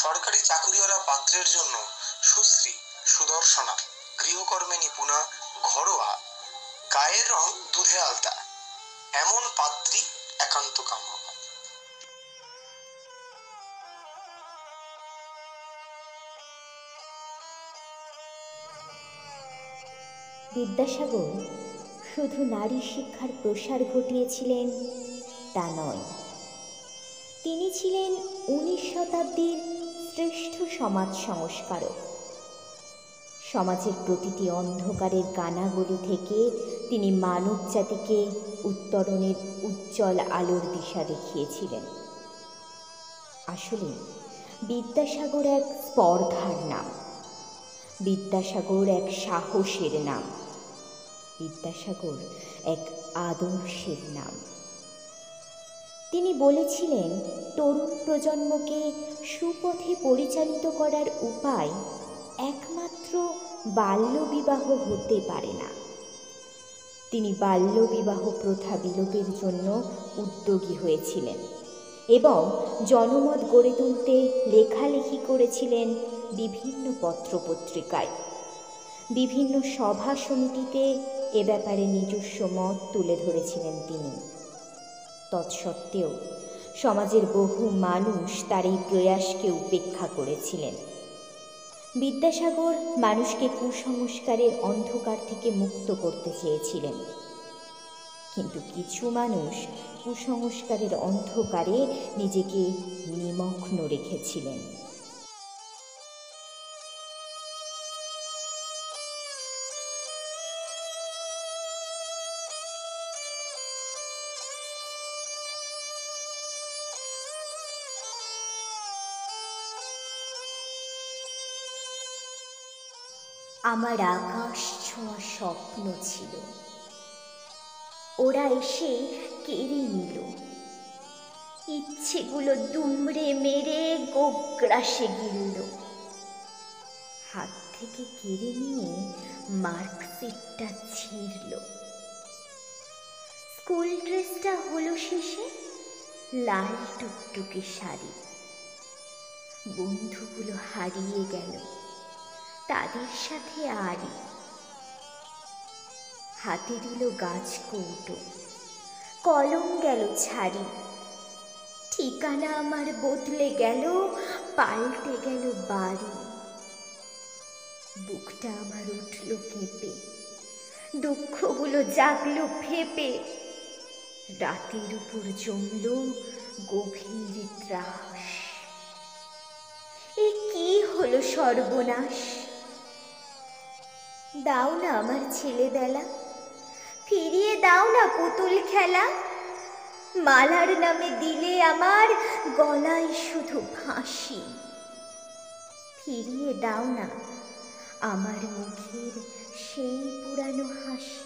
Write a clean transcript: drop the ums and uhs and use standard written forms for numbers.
সরকারি চাকুরিওয়ালা পাত্রের জন্য সুশ্রী, সুদর্শনা, গৃহকর্মে নিপুণা, ঘরোয়া, গায়ের রং দুধে আলতা, এমন পাত্রী একান্ত কাম্য। বিদ্যাসাগর শুধু নারী শিক্ষার প্রসার ঘটিয়েছিলেন তা নয়, তিনি ছিলেন 19 শতাব্দীর শ্রেষ্ঠ সমাজ সংস্কারক। সমাজের প্রতিটি অন্ধকারের কানাগলি থেকে তিনি মানব জাতিকে উত্তরণের উজ্জ্বল আলোর দিশা দেখিয়েছিলেন। আসলে বিদ্যাসাগর এক স্পর্ধার নাম, বিদ্যাসাগর এক সাহসের নাম, বিদ্যাসাগর এক আদর্শের নাম। তিনি বলেছিলেন, তরুণ প্রজন্মকে সুপথে পরিচালিত করার উপায় একমাত্র বাল্যবিবাহ হতে পারে না। তিনি বাল্যবিবাহ প্রথা বিলোপের জন্য উদ্যোগী হয়েছিলেন এবং জনমত গড়ে তুলতে লেখালেখি করেছিলেন বিভিন্ন পত্রপত্রিকায়। বিভিন্ন সভা সমিতিতে এ ব্যাপারে নিজস্ব মত তুলে ধরেছিলেন তিনি। তৎসত্ত্বেও সমাজের বহু মানুষ তার এই প্রয়াসকে উপেক্ষা করেছিলেন। বিদ্যাসাগর মানুষকে কুসংস্কারের অন্ধকার থেকে মুক্ত করতে চেয়েছিলেন, কিন্তু কিছু মানুষ কুসংস্কারের অন্ধকারে নিজেকে নিমগ্ন রেখেছিলেন। আমার আকাশ ছোঁয়া স্বপ্ন ছিল, ওরা এসে কেড়ে নিল। ইচ্ছেগুলো দুমড়ে মেরে গোগ্রাসে গিলল। হাত থেকে কেড়ে নিয়ে মার্কশিটটা ছিঁড়ল। স্কুল ড্রেসটা হলো শেষে লাল টুকটুকে শাড়ি। বন্ধুগুলো হারিয়ে গেল, তাদের সাথে আরই। হাতে দিল গাছ কৌটো, কলম গেল ছাড়ি। ঠিকানা আমার বদলে গেল, পাল্টে গেল বাড়ি। বুকটা আমার উঠল কেঁপে, দুঃখগুলো জাগলো ফেপে। রাতের উপর জমল গভীর ত্রাস। এ কি হলো সর্বনাশ! দাও না আমার ছেলেবেলা, ফিরিয়ে দাও না পুতুল খেলা। মালার নামে দিলে আমার গলায় শুধু ফাঁসি। ফিরিয়ে দাও না আমার মুখের সেই পুরানো হাসি।